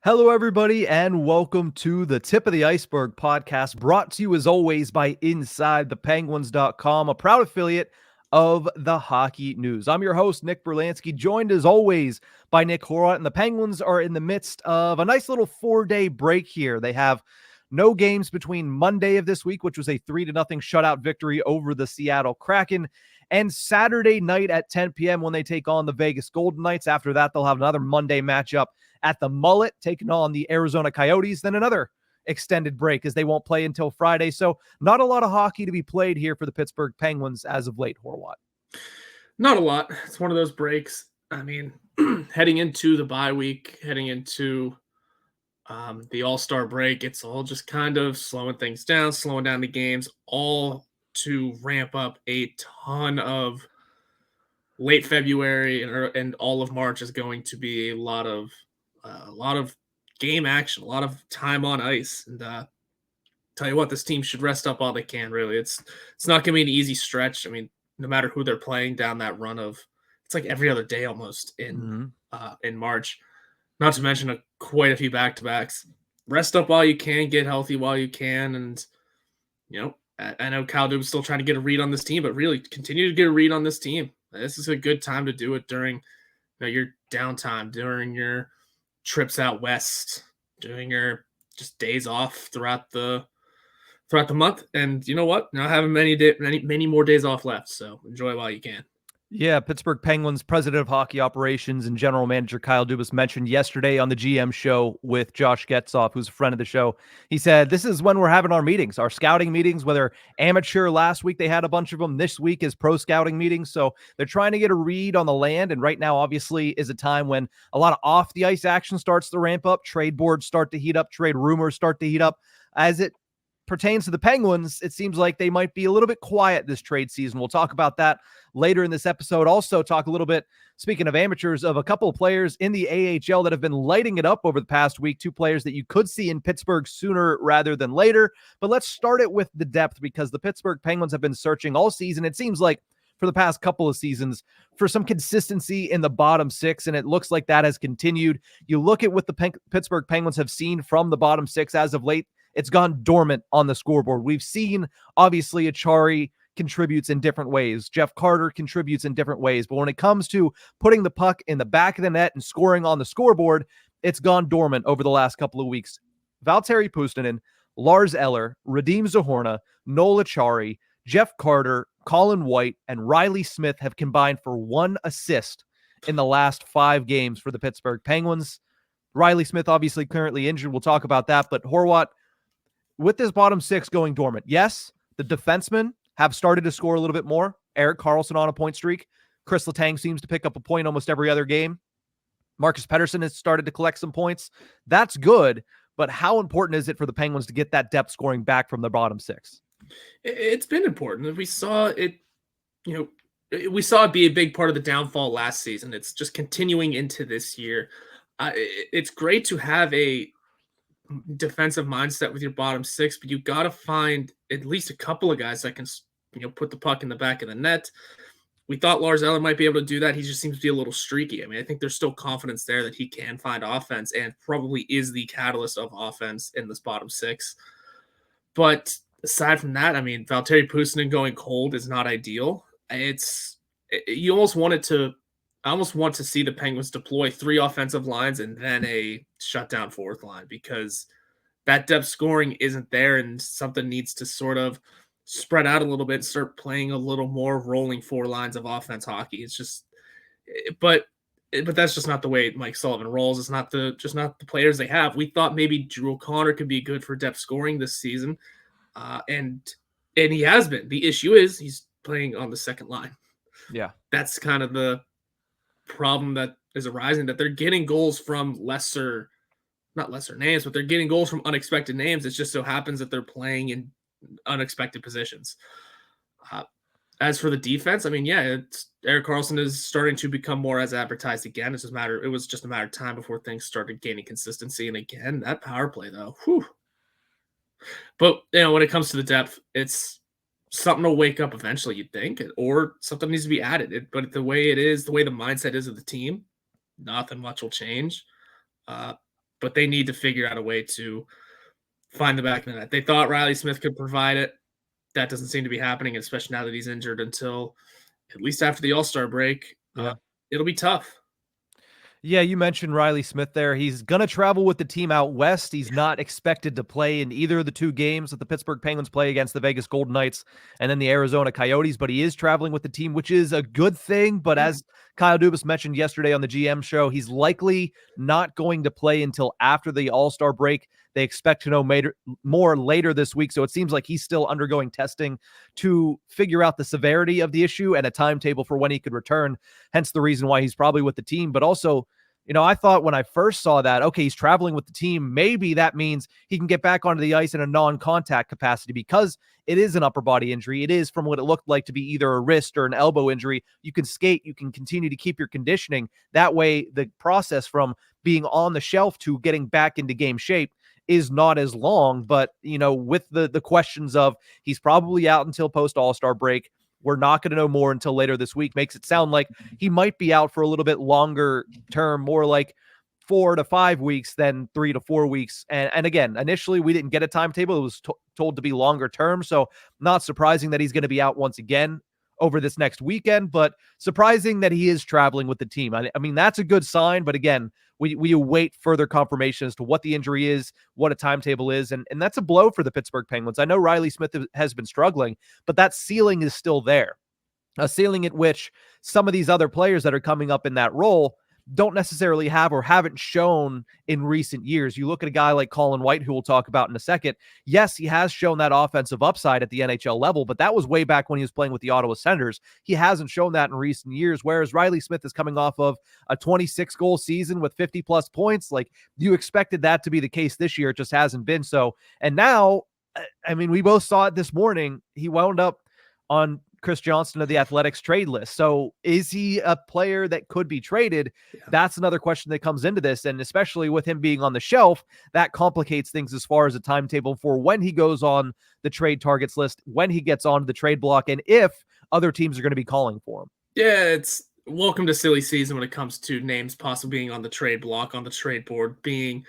Hello, everybody, and welcome to the Tip of the Iceberg podcast, brought to you as always by InsideThePenguins.com, a proud affiliate of the Hockey News. I'm your host, Nick Brlansky, joined as always by Nick Horwat, and the Penguins are in the midst of a nice little 4-day break here. They have no games between Monday of this week, which was a 3-0 shutout victory over the Seattle Kraken, and Saturday night at 10 p.m. when they take on the Vegas Golden Knights. After that, they'll have another Monday matchup at the Mullet, taking on the Arizona Coyotes, then another extended break as they won't play until Friday. So not a lot of hockey to be played here for the Pittsburgh Penguins as of late, Horwat. Not a lot. It's one of those breaks. I mean, heading into the bye week, heading into the All-Star break, it's all just kind of slowing things down, slowing down the games, all to ramp up a ton of late February and all of March is going to be a lot of game action, a lot of time on ice. And tell you what, this team should rest up all they can. Really, it's not going to be an easy stretch. I mean, no matter who they're playing down that run of, it's like every other day almost in March. Not to mention quite a few back-to-backs. Rest up while you can, get healthy while you can, and I know Kyle Dubas is still trying to get a read on this team, but really continue to get a read on this team. This is a good time to do it during your downtime, during your trips out west, doing your just days off throughout the month. And you know what? Not having many more days off left, so enjoy while you can. Yeah, Pittsburgh Penguins president of hockey operations and general manager Kyle Dubas mentioned yesterday on the GM show with Josh Getzoff, who's a friend of the show. He said, this is when we're having our meetings, our scouting meetings, whether amateur last week, they had a bunch of them. This week is pro scouting meetings. So they're trying to get a read on the land. And right now, obviously, is a time when a lot of off the ice action starts to ramp up. Trade boards start to heat up. Trade rumors start to heat up. As it pertains to the Penguins, it seems like they might be a little bit quiet this trade season. We'll talk about that later in this episode. Also talk a little bit, speaking of amateurs, of a couple of players in the AHL that have been lighting it up over the past week. Two players that you could see in Pittsburgh sooner rather than later. But let's start it with the depth, because the Pittsburgh Penguins have been searching all season. It seems like for the past couple of seasons for some consistency in the bottom six, and it looks like that has continued. You look at what the Pittsburgh Penguins have seen from the bottom six as of late. It's gone dormant on the scoreboard. We've seen, obviously, Achari contributes in different ways. Jeff Carter contributes in different ways. But when it comes to putting the puck in the back of the net and scoring on the scoreboard, it's gone dormant over the last couple of weeks. Valtteri Puustinen, Lars Eller, Radim Zohorna, Noel Acciari, Jeff Carter, Colin White, and Reilly Smith have combined for 1 assist in the last 5 games for the Pittsburgh Penguins. Reilly Smith obviously currently injured. We'll talk about that. But Horwat, with this bottom six going dormant, yes, the defensemen have started to score a little bit more. Erik Karlsson on a point streak. Chris Letang seems to pick up a point almost every other game. Marcus Pettersson has started to collect some points. That's good, but how important is it for the Penguins to get that depth scoring back from the bottom six? It's been important. We saw it, we saw it be a big part of the downfall last season. It's just continuing into this year. It's great to have a defensive mindset with your bottom six, but you got to find at least a couple of guys that can, put the puck in the back of the net. We thought Lars Eller might be able to do that. He just seems to be a little streaky. I mean, I think there's still confidence there that he can find offense and probably is the catalyst of offense in this bottom six. But aside from that, I mean, Valtteri Puustinen going cold is not ideal. You almost want it to. I almost want to see the Penguins deploy 3 offensive lines and then a shutdown 4th line, because that depth scoring isn't there, and something needs to sort of spread out a little bit and start playing a little more rolling 4 lines of offense hockey. It's just, but that's just not the way Mike Sullivan rolls. It's not the players they have. We thought maybe Drew O'Connor could be good for depth scoring this season, and he has been. The issue is he's playing on the second line. Yeah, that's kind of the problem that is arising, that they're getting goals from not lesser names, but they're getting goals from unexpected names. It just so happens that they're playing in unexpected positions. As for the defense, I mean, yeah, Erik Karlsson is starting to become more as advertised again. It was just a matter of time before things started gaining consistency. And again, that power play though, whew. But when it comes to the depth, it's something to wake up eventually, you'd think, or something needs to be added. But the way the mindset is of the team, nothing much will change. But but they need to figure out a way to find the back of the net. They thought Reilly Smith could provide it. That doesn't seem to be happening, especially now that he's injured until at least after the All-Star break. Yeah. It'll be tough. Yeah, you mentioned Reilly Smith there. He's going to travel with the team out west. He's not expected to play in either of the two games that the Pittsburgh Penguins play against the Vegas Golden Knights and then the Arizona Coyotes, but he is traveling with the team, which is a good thing. But as Kyle Dubas mentioned yesterday on the GM show, he's likely not going to play until after the All-Star break. They expect to know more later this week, so it seems like he's still undergoing testing to figure out the severity of the issue and a timetable for when he could return, hence the reason why he's probably with the team. But also, I thought when I first saw that, okay, he's traveling with the team, maybe that means he can get back onto the ice in a non-contact capacity because it is an upper body injury. It is, from what it looked like, to be either a wrist or an elbow injury. You can skate, you can continue to keep your conditioning. That way, the process from being on the shelf to getting back into game shape is not as long. But, with the questions of he's probably out until post All-Star break, we're not going to know more until later this week, makes it sound like he might be out for a little bit longer term, more like 4 to 5 weeks than 3 to 4 weeks. And again, initially we didn't get a timetable. It was told to be longer term. So not surprising that he's going to be out once again over this next weekend, but surprising that he is traveling with the team. I mean, that's a good sign, but again, we await further confirmation as to what the injury is, what a timetable is, and that's a blow for the Pittsburgh Penguins. I know Reilly Smith has been struggling, but that ceiling is still there, a ceiling at which some of these other players that are coming up in that role don't necessarily have or haven't shown in recent years. You look at a guy like Colin White, who we'll talk about in a second. Yes, he has shown that offensive upside at the NHL level, but that was way back when he was playing with the Ottawa Senators. He hasn't shown that in recent years, whereas Reilly Smith is coming off of a 26-goal season with 50-plus points. Like, you expected that to be the case this year. It just hasn't been so. And now, I mean, we both saw it this morning. He wound up on Chris Johnston of the Athletics trade list. So is he a player that could be traded? Yeah. That's another question that comes into this. And especially with him being on the shelf, that complicates things as far as a timetable for when he goes on the trade targets list, when he gets onto the trade block, and if other teams are going to be calling for him. Yeah, it's welcome to silly season when it comes to names possibly being on the trade block, on the trade board, being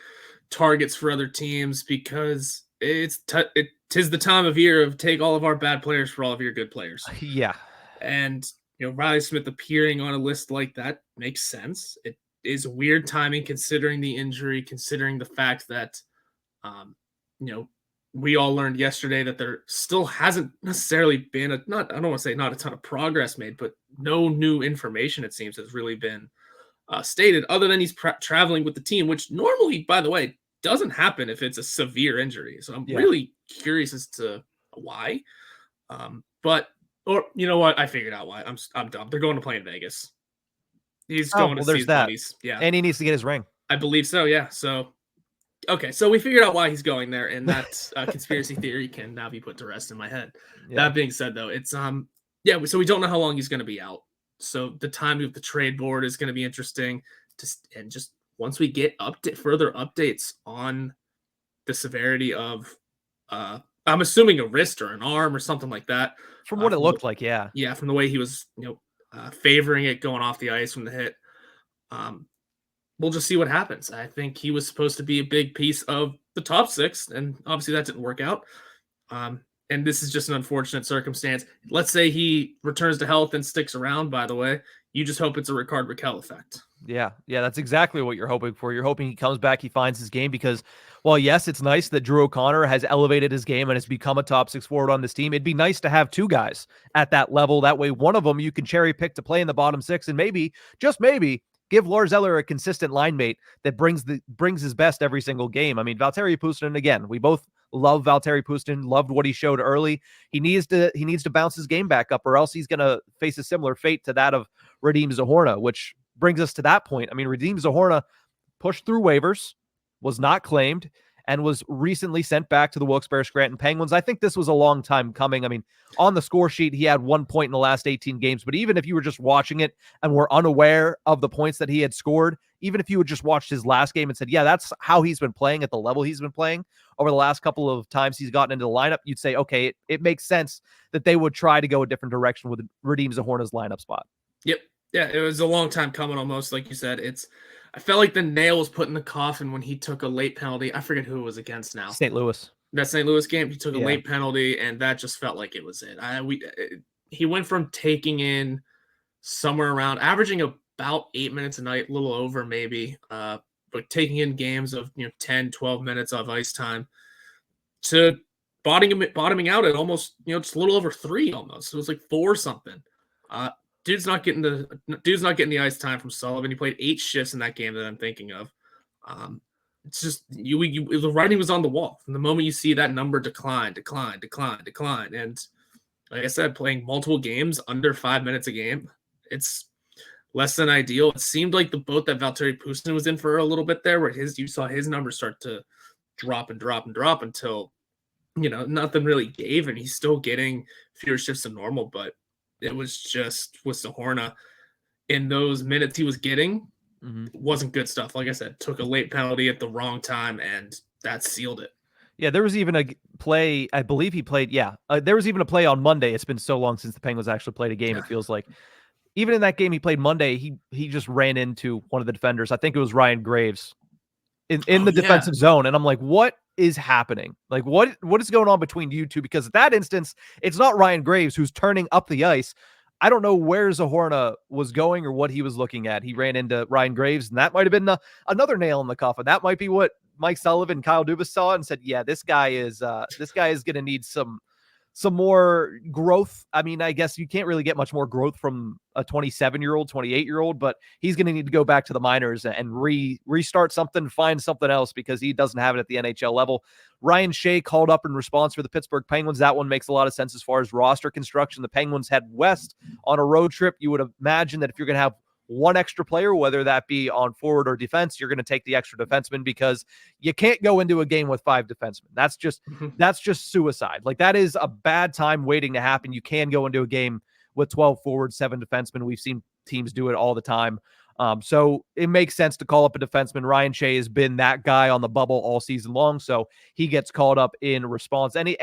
targets for other teams, because tis the time of year of take all of our bad players for all of your good players. Yeah. And, Reilly Smith appearing on a list like that makes sense. It is weird timing considering the injury, considering the fact that, we all learned yesterday that there still hasn't necessarily been I don't want to say not a ton of progress made, but no new information, it seems, has really been stated other than he's traveling with the team, which normally, by the way, doesn't happen if it's a severe injury. So I'm really curious as to why. Or you know what? I figured out why. I'm dumb. They're going to play in Vegas. He's going to see his buddies. Yeah. And he needs to get his ring. I believe so. Yeah. So, okay. So we figured out why he's going there, and that conspiracy theory can now be put to rest in my head. Yeah. That being said, though, it's so we don't know how long he's going to be out. So the timing of the trade board is going to be interesting. Just once we get further updates on the severity of, I'm assuming a wrist or an arm or something like that. From what it looked like, yeah. Yeah, from the way he was, favoring it going off the ice from the hit. We'll just see what happens. I think he was supposed to be a big piece of the top six, and obviously that didn't work out. And this is just an unfortunate circumstance. Let's say he returns to health and sticks around, by the way. You just hope it's a Rickard Rakell effect. Yeah, that's exactly what you're hoping for. You're hoping he comes back, he finds his game, because, well, yes, it's nice that Drew O'Connor has elevated his game and has become a top six forward on this team. It'd be nice to have two guys at that level. That way, one of them you can cherry pick to play in the bottom six, and maybe, just maybe, give Lars Eller a consistent line mate that brings his best every single game. I mean, Valtteri Puustinen, again, we both love Valtteri Puustinen, loved what he showed early. He needs to bounce his game back up, or else he's going to face a similar fate to that of Radim Zohorna, which brings us to that point. I mean, Radim Zohorna pushed through waivers, was not claimed, and was recently sent back to the Wilkes-Barre Scranton Penguins. I think this was a long time coming. I mean, on the score sheet, he had 1 point in the last 18 games, but even if you were just watching it and were unaware of the points that he had scored, even if you had just watched his last game and said, yeah, that's how he's been playing at the level he's been playing over the last couple of times he's gotten into the lineup, you'd say, okay, it makes sense that they would try to go a different direction with Radim Zohorna's lineup spot. Yep. Yeah, it was a long time coming almost, like you said. I felt like the nail was put in the coffin when he took a late penalty. I forget who it was against now. St. Louis. That St. Louis game, he took a Yeah. late penalty, and that just felt like it was it. He went from taking in somewhere around averaging about 8 minutes a night, a little over maybe, but taking in games of 10, 12 minutes of ice time to bottoming out at almost just a little over 3 almost. It was like 4 something. Uh, dude's not getting the ice time from Sullivan. He played 8 shifts in that game that I'm thinking of. It's just the writing was on the wall from the moment you see that number decline, and like I said, playing multiple games under 5 minutes a game, it's less than ideal. It seemed like the boat that Valtteri Pustin was in for a little bit there, where you saw his numbers start to drop until nothing really gave, and he's still getting fewer shifts than normal. But it was just with Zohorna in those minutes he was getting. Wasn't good stuff. Like I said, took a late penalty at the wrong time, and that sealed it. Yeah, there was even a play, I believe he played. Yeah, there was even a play on Monday. It's been so long since the Penguins actually played a game, it feels like. Even in that game he played Monday, he just ran into one of the defenders. I think it was Ryan Graves in the defensive zone. And I'm like, what is happening? Like, what is going on between you two? Because at that instance, it's not Ryan Graves who's turning up the ice. I don't know where Zohorna was going or what he was looking at. He ran into Ryan Graves, and that might have been another nail in the coffin. That might be what Mike Sullivan, Kyle Dubas saw and said, yeah, this guy is going to need some more growth. I mean, I guess you can't really get much more growth from a 27-year-old, 28-year-old, but he's going to need to go back to the minors and restart something, find something else, because he doesn't have it at the NHL level. Ryan Shea called up in response for the Pittsburgh Penguins. That one makes a lot of sense as far as roster construction. The Penguins head west on a road trip. You would imagine that if you're going to have one extra player, whether that be on forward or defense, you're going to take the extra defenseman, because you can't go into a game with 5 defensemen. That's just suicide. Like, that is a bad time waiting to happen. You can go into a game with 12 forwards, 7 defensemen. We've seen teams do it all the time. So it makes sense to call up a defenseman. Ryan Shea has been that guy on the bubble all season long, so he gets called up in response. Any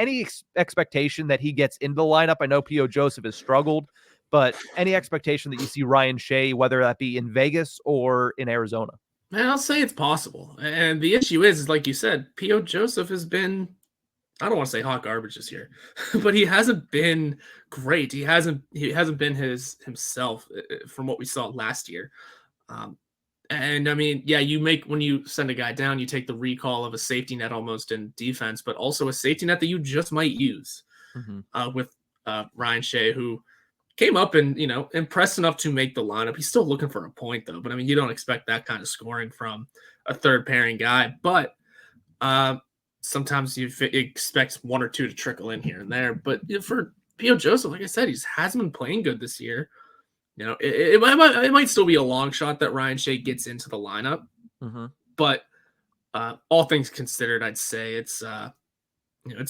expectation that he gets into the lineup? I know P.O. Joseph has struggled, but any expectation that you see Ryan Shea, whether that be in Vegas or in Arizona? Man, I'll say it's possible. And the issue is like you said, P.O. Joseph has been, I don't want to say hot garbage this year, but he hasn't been great. He hasn't been himself from what we saw last year. And I mean, yeah, when you send a guy down, you take the recall of a safety net almost in defense, but also a safety net that you just might use with Ryan Shea, who came up and, impressed enough to make the lineup. He's still looking for a point, though. But, I mean, you don't expect that kind of scoring from a third-pairing guy. But sometimes you expect 1 or 2 to trickle in here and there. But for P.O. Joseph, like I said, he hasn't been playing good this year. It might still be a long shot that Ryan Shea gets into the lineup. But all things considered, I'd say it's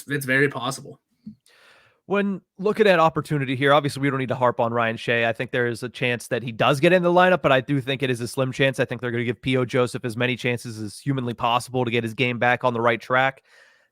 very possible. When looking at opportunity here, obviously we don't need to harp on Ryan Shea. I think there is a chance that he does get in the lineup, but I do think it is a slim chance. I think they're going to give P.O. Joseph as many chances as humanly possible to get his game back on the right track.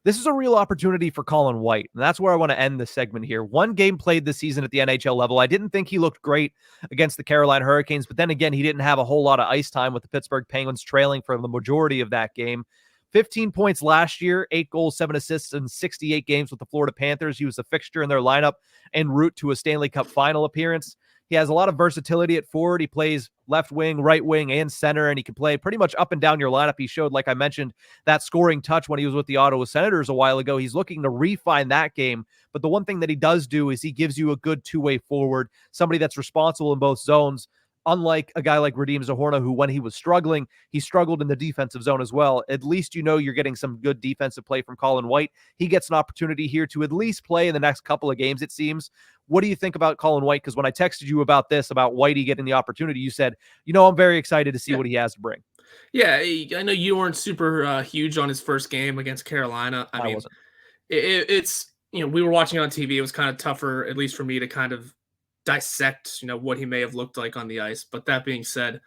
This is a real opportunity for Colin White, and that's where I want to end this segment here. 1 game played this season at the NHL level. I didn't think he looked great against the Carolina Hurricanes, but then again, he didn't have a whole lot of ice time with the Pittsburgh Penguins trailing for the majority of that game. 15 points last year, 8 goals, 7 assists in 68 games with the Florida Panthers. He was a fixture in their lineup en route to a Stanley Cup final appearance. He has a lot of versatility at forward. He plays left wing, right wing, and center, and he can play pretty much up and down your lineup. He showed, like I mentioned, that scoring touch when he was with the Ottawa Senators a while ago. He's looking to refine that game, but the one thing that he does do is he gives you a good two-way forward, somebody that's responsible in both zones. Unlike a guy like Radim Zohorna, who when he was struggling, he struggled in the defensive zone as well. At least you're getting some good defensive play from Colin White. He gets an opportunity here to at least play in the next couple of games, it seems. What do you think about Colin White? Because when I texted you about Whitey getting the opportunity, you said, I'm very excited to see what he has to bring. Yeah, I know you weren't super huge on his first game against Carolina. I mean, wasn't. It's, we were watching on TV. It was kind of tougher, at least for me, to kind of dissect, what he may have looked like on the ice. But that being said,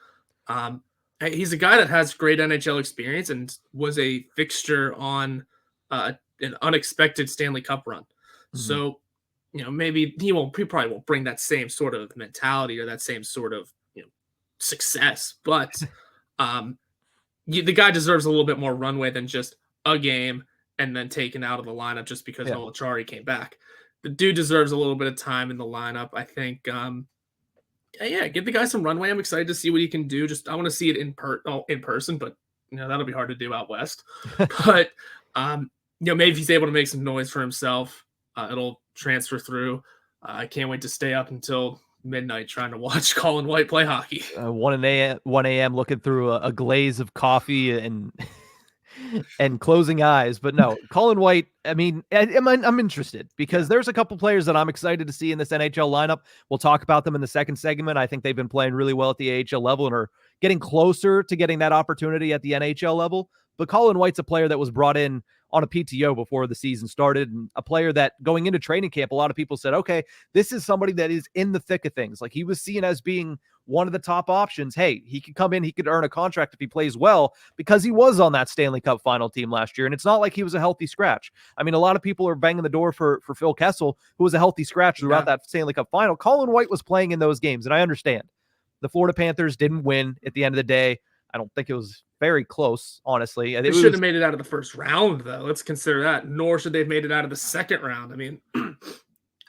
he's a guy that has great NHL experience and was a fixture on an unexpected Stanley Cup run. So, maybe he probably won't bring that same sort of mentality or that same sort of, success, but the guy deserves a little bit more runway than just a game and then taken out of the lineup just because Noel Acciari came back. The dude deserves a little bit of time in the lineup. I think, give the guy some runway. I'm excited to see what he can do. I want to see it in person, but that'll be hard to do out west. But maybe if he's able to make some noise for himself, it'll transfer through. I can't wait to stay up until midnight trying to watch Colin White play hockey. 1 a.m. looking through a glaze of coffee and closing eyes. But no, Colin White, I mean, I'm interested because there's a couple players that I'm excited to see in this NHL lineup. We'll talk about them in the second segment. I think they've been playing really well at the AHL level and are getting closer to getting that opportunity at the NHL level. But Colin White's a player that was brought in on a PTO before the season started, and a player that going into training camp, a lot of people said, okay, this is somebody that is in the thick of things. Like, he was seen as being one of the top options. Hey, he could come in, he could earn a contract if he plays well, because he was on that Stanley Cup final team last year. And it's not like he was a healthy scratch. I mean, a lot of people are banging the door for Phil Kessel, who was a healthy scratch throughout that Stanley Cup final. Colin White was playing in those games, and I understand the Florida Panthers didn't win at the end of the day. I don't think it was very close, honestly. They shouldn't have made it out of the first round, though. Let's consider that. Nor should they have made it out of the second round. I mean, I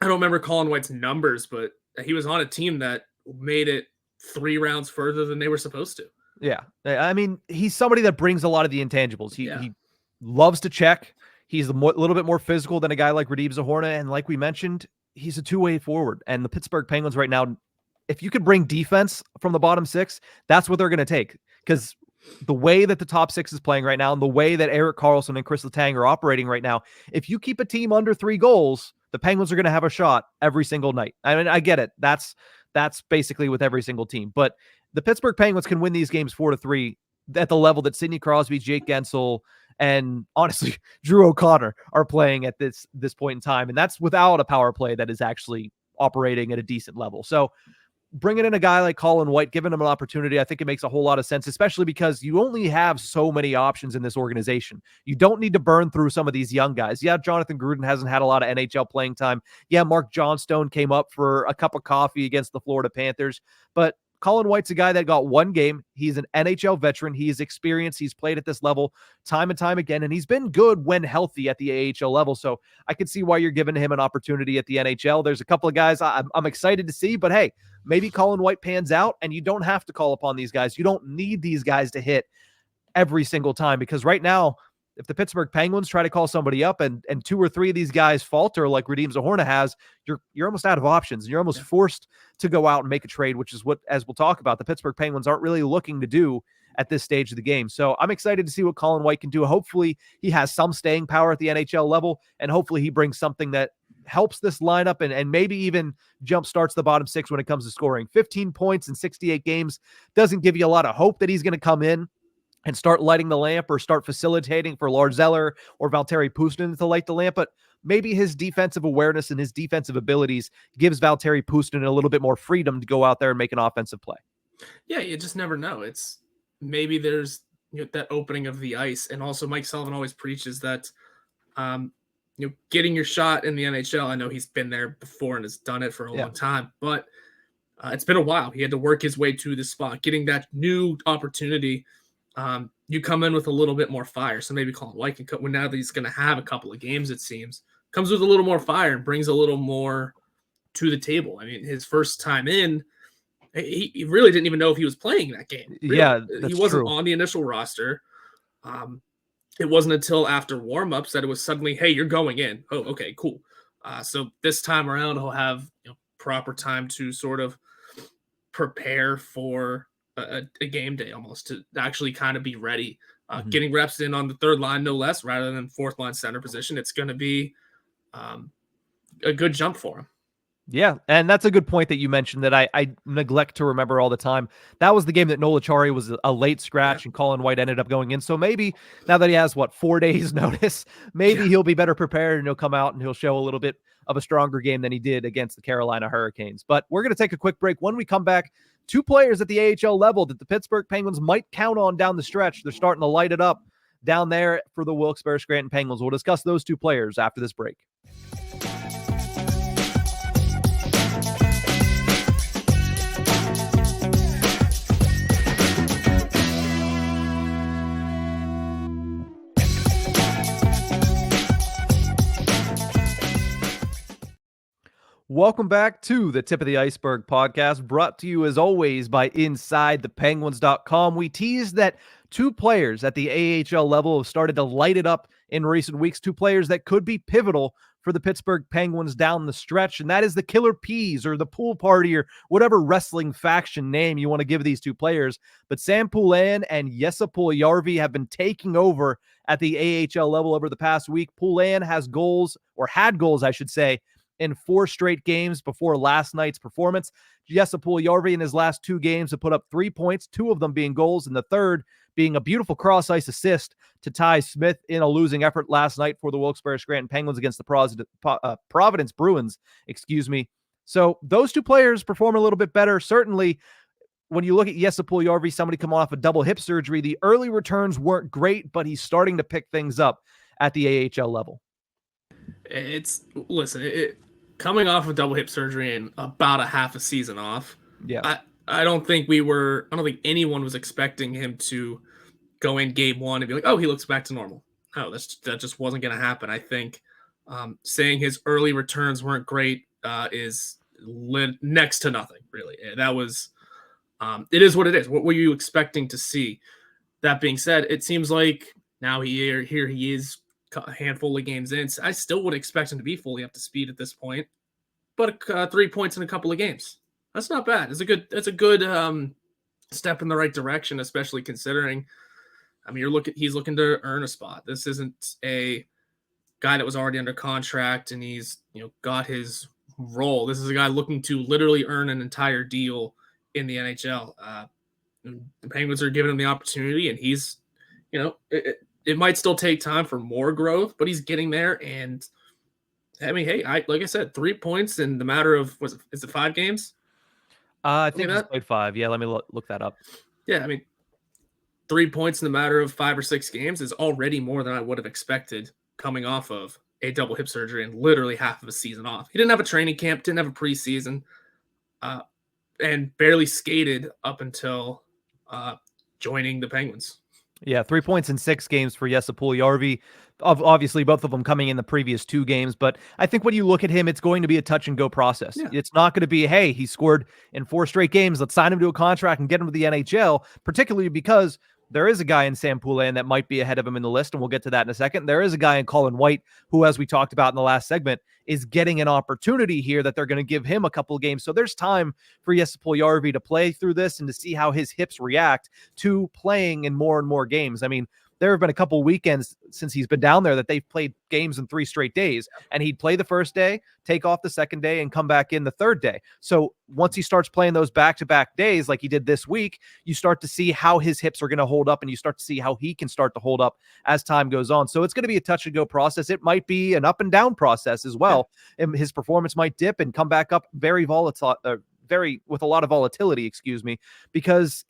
don't remember Colin White's numbers, but he was on a team that made it 3 rounds further than they were supposed to. Yeah. I mean, he's somebody that brings a lot of the intangibles. He loves to check. He's a little bit more physical than a guy like Radim Zohorna. And like we mentioned, he's a two-way forward. And the Pittsburgh Penguins right now, if you could bring defense from the bottom 6, that's what they're going to take. Because the way that the top 6 is playing right now and the way that Erik Karlsson and Chris Letang are operating right now, if you keep a team under 3 goals, the Penguins are going to have a shot every single night. I mean, I get it. That's basically with every single team. But the Pittsburgh Penguins can win these games 4-3 at the level that Sidney Crosby, Jake Gensel, and honestly, Drew O'Connor are playing at this point in time. And that's without a power play that is actually operating at a decent level. So bringing in a guy like Colin White, giving him an opportunity, I think it makes a whole lot of sense, especially because you only have so many options in this organization. You don't need to burn through some of these young guys. Yeah, Jonathan Gruden hasn't had a lot of NHL playing time. Yeah, Mark Johnstone came up for a cup of coffee against the Florida Panthers, but Colin White's a guy that got 1 game. He's an NHL veteran. He is experienced. He's played at this level time and time again, and he's been good when healthy at the AHL level. So I can see why you're giving him an opportunity at the NHL. There's a couple of guys I'm excited to see, but hey, maybe Colin White pans out, and you don't have to call upon these guys. You don't need these guys to hit every single time, because right now, if the Pittsburgh Penguins try to call somebody up and 2 or 3 of these guys falter like Radim Zohorna has, you're almost out of options. You're almost forced to go out and make a trade, which is what, as we'll talk about, the Pittsburgh Penguins aren't really looking to do at this stage of the game. So I'm excited to see what Colin White can do. Hopefully he has some staying power at the NHL level, and hopefully he brings something that helps this lineup and maybe even jump starts the bottom 6 when it comes to scoring. 15 points in 68 games doesn't give you a lot of hope that he's going to come in and start lighting the lamp or start facilitating for Lars Eller or Valtteri Puustinen to light the lamp. But maybe his defensive awareness and his defensive abilities gives Valtteri Puustinen a little bit more freedom to go out there and make an offensive play. Yeah, you just never know. It's maybe there's that opening of the ice. And also Mike Sullivan always preaches that, getting your shot in the NHL. I know he's been there before and has done it for a long time, but it's been a while. He had to work his way to the spot, getting that new opportunity. You come in with a little bit more fire. So maybe Colin White can come, now that he's going to have a couple of games, it seems, comes with a little more fire and brings a little more to the table. I mean, his first time in, he really didn't even know if he was playing that game. Really. Yeah, he wasn't on the initial roster. It wasn't until after warmups that it was suddenly, hey, you're going in. Oh, okay, cool. So this time around, he'll have proper time to sort of prepare for a game day, almost, to actually kind of be ready. Getting reps in on the third line, no less, rather than fourth line center position. It's going to be a good jump for him. Yeah, and that's a good point that you mentioned that I neglect to remember all the time. That was the game that Noel Acciari was a late scratch and Colin White ended up going in. So maybe now that he has, 4 days notice, maybe he'll be better prepared and he'll come out and he'll show a little bit of a stronger game than he did against the Carolina Hurricanes. But we're going to take a quick break. When we come back, 2 players at the AHL level that the Pittsburgh Penguins might count on down the stretch. They're starting to light it up down there for the Wilkes-Barre Scranton Penguins. We'll discuss those 2 players after this break. Welcome back to the Tip of the Iceberg podcast, brought to you as always by InsideThePenguins.com. We teased that two players at the AHL level have started to light it up in recent weeks, two players that could be pivotal for the Pittsburgh Penguins down the stretch, and that is the Killer Peas or the Pool Party or whatever wrestling faction name you want to give these two players. But Sam Poulin and Jesse Puljujärvi have been taking over at the AHL level over the past week. Poulin has goals, or had goals, I should say, in 4 straight games before last night's performance. Jesse Puljujärvi in his last 2 games have put up 3 points, 2 of them being goals, and the third being a beautiful cross-ice assist to Ty Smith in a losing effort last night for the Wilkes-Barre Scranton Penguins against the Providence Bruins, So those two players perform a little bit better. Certainly, when you look at Jesse Puljujärvi, somebody come off a double hip surgery, the early returns weren't great, but he's starting to pick things up at the AHL level. Coming off of double hip surgery and about a half a season off. Yeah. I don't think anyone was expecting him to go in game 1 and be like, oh, he looks back to normal. No, that just wasn't going to happen. I think saying his early returns weren't great is next to nothing, really. That was, it is what it is. What were you expecting to see? That being said, it seems like now here he is a handful of games in. I still would expect him to be fully up to speed at this point, but 3 points in a couple of games. That's not bad. It's a good step in the right direction, especially considering, I mean, he's looking to earn a spot. This isn't a guy that was already under contract and he's, got his role. This is a guy looking to literally earn an entire deal in the NHL. The Penguins are giving him the opportunity, and he's, it might still take time for more growth, but he's getting there. And I mean, hey, like I said, 3 points in the matter of, is it 5 games? I think he's played 5. Yeah, let me look that up. Yeah, I mean, 3 points in the matter of 5 or 6 games is already more than I would have expected coming off of a double hip surgery and literally half of a season off. He didn't have a training camp, didn't have a preseason, and barely skated up until joining the Penguins. Yeah, 3 points in 6 games for Jesse Puljujärvi. Obviously, both of them coming in the previous 2 games. But I think when you look at him, it's going to be a touch-and-go process. Yeah. It's not going to be, hey, he scored in 4 straight games. Let's sign him to a contract and get him to the NHL, particularly because there is a guy in Sam Poulin that might be ahead of him in the list, and we'll get to that in a second. There is a guy in Colin White who, as we talked about in the last segment, is getting an opportunity here that they're going to give him a couple of games. So there's time for Jesse Puljujärvi to play through this and to see how his hips react to playing in more and more games. I mean, there have been a couple weekends since he's been down there that they've played games in 3 straight days, and he'd play the first day, take off the second day, and come back in the third day. So once he starts playing those back-to-back days like he did this week, you start to see how his hips are going to hold up, and you start to see how he can start to hold up as time goes on. So it's going to be a touch-and-go process. It might be an up-and-down process as well. Yeah. And his performance might dip and come back up very volatile, with a lot of volatility, because,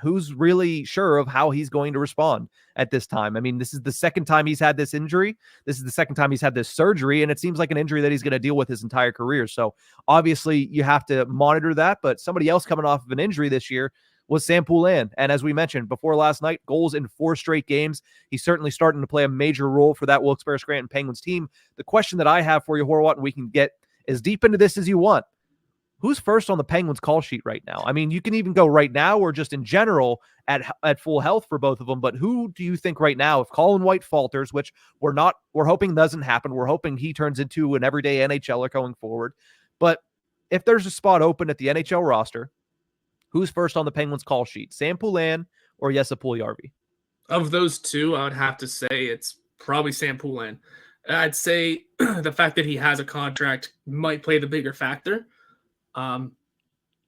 who's really sure of how he's going to respond at this time? I mean, this is the second time he's had this injury. This is the second time he's had this surgery, and it seems like an injury that he's going to deal with his entire career. So obviously you have to monitor that, but somebody else coming off of an injury this year was Sam Poulin. And as we mentioned before last night, goals in 4 straight games. He's certainly starting to play a major role for that Wilkes-Barre Scranton Penguins team. The question that I have for you, Horwat, and we can get as deep into this as you want, who's first on the Penguins call sheet right now? I mean, you can even go right now or just in general at full health for both of them. But who do you think right now, if Colin White falters, which we're hoping doesn't happen, we're hoping he turns into an everyday NHLer going forward. But if there's a spot open at the NHL roster, who's first on the Penguins call sheet, Sam Poulin or Jesse Puljujärvi? Of those two, I would have to say it's probably Sam Poulin. I'd say the fact that he has a contract might play the bigger factor.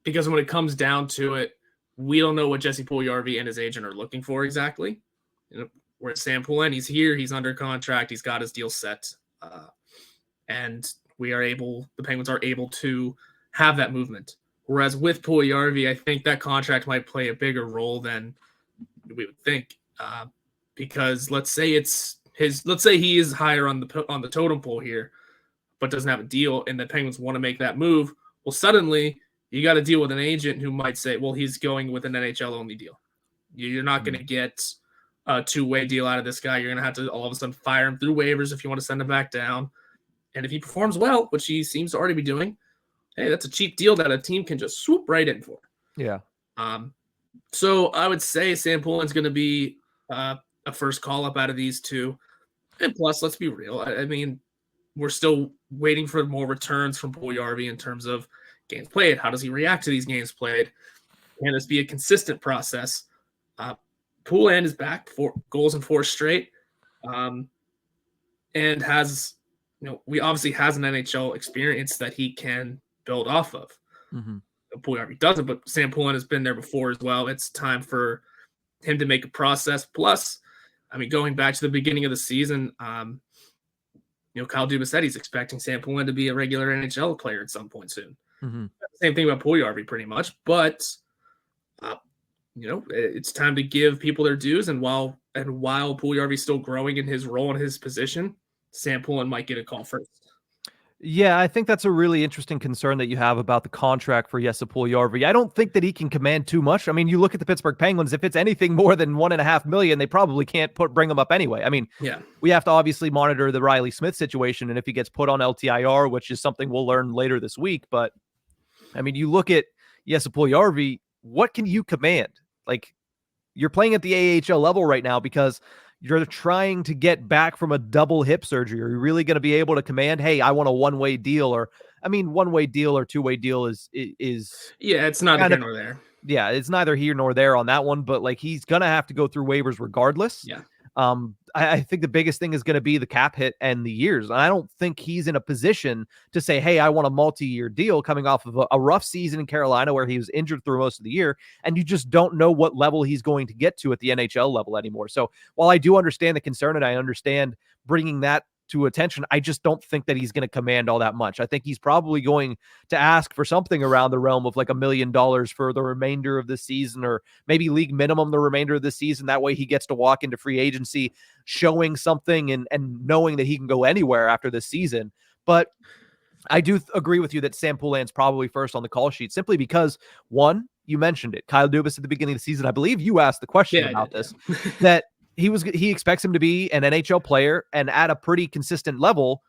Because when it comes down to it, we don't know what Jesse Puljujärvi and his agent are looking for exactly. Whereas Sam Poulin, he's here, he's under contract, he's got his deal set, and the Penguins are able to have that movement. Whereas with Puljujärvi, I think that contract might play a bigger role than we would think, because let's say he is higher on the totem pole here, but doesn't have a deal, and the Penguins want to make that move. Well, suddenly you got to deal with an agent who might say, well, he's going with an NHL-only deal. You're not going to get a 2-way deal out of this guy. You're going to have to all of a sudden fire him through waivers if you want to send him back down. And if he performs well, which he seems to already be doing, hey, that's a cheap deal that a team can just swoop right in for. Yeah. So I would say Sam Poulin's going to be a first call up out of these two. And plus, let's be real. I mean, we're still waiting for more returns from Puljujarvi in terms of games played. How does he react to these games played? Can this be a consistent process? Poulin is back for goals in 4 straight, and has, we obviously has an NHL experience that he can build off of. Mm-hmm. Puljujarvi doesn't, but Sam Poulin has been there before as well. It's time for him to make a process. Plus, I mean, going back to the beginning of the season, Kyle Dubas said he's expecting Sam Poulin to be a regular NHL player at some point soon. Mm-hmm. Same thing about Puljujarvi pretty much, but it's time to give people their dues. And while Puljujarvi is still growing in his role and his position, Sam Poulin might get a call first. Yeah, I think that's a really interesting concern that you have about the contract for Jesse Puljujarvi. I don't think that he can command too much. I mean, you look at the Pittsburgh Penguins, if it's anything more than $1.5 million, they probably can't bring him up anyway. I mean, yeah, we have to obviously monitor the Reilly Smith situation, and if he gets put on LTIR, which is something we'll learn later this week. But I mean, you look at Jesse Puljujarvi, what can you command? Like, you're playing at the AHL level right now because you're trying to get back from a double hip surgery. Are you really going to be able to command, hey, I want a one-way deal? Or, I mean, one-way deal or two-way deal is yeah, it's not here nor there. Yeah, it's neither here nor there on that one, but like, he's going to have to go through waivers regardless. Yeah. I think the biggest thing is going to be the cap hit and the years. And I don't think he's in a position to say, hey, I want a multi-year deal coming off of a rough season in Carolina where he was injured through most of the year. And you just don't know what level he's going to get to at the NHL level anymore. So while I do understand the concern and I understand bringing that to attention, I just don't think that he's going to command all that much. I think he's probably going to ask for something around the realm of like $1 million for the remainder of the season, or maybe league minimum the remainder of the season. That way he gets to walk into free agency showing something and knowing that he can go anywhere after this season. But I do agree with you that Sam Poulin's probably first on the call sheet, simply because, one, you mentioned it, Kyle Dubas at the beginning of the season, I believe you asked the question about this, that he expects him to be an NHL player and at a pretty consistent level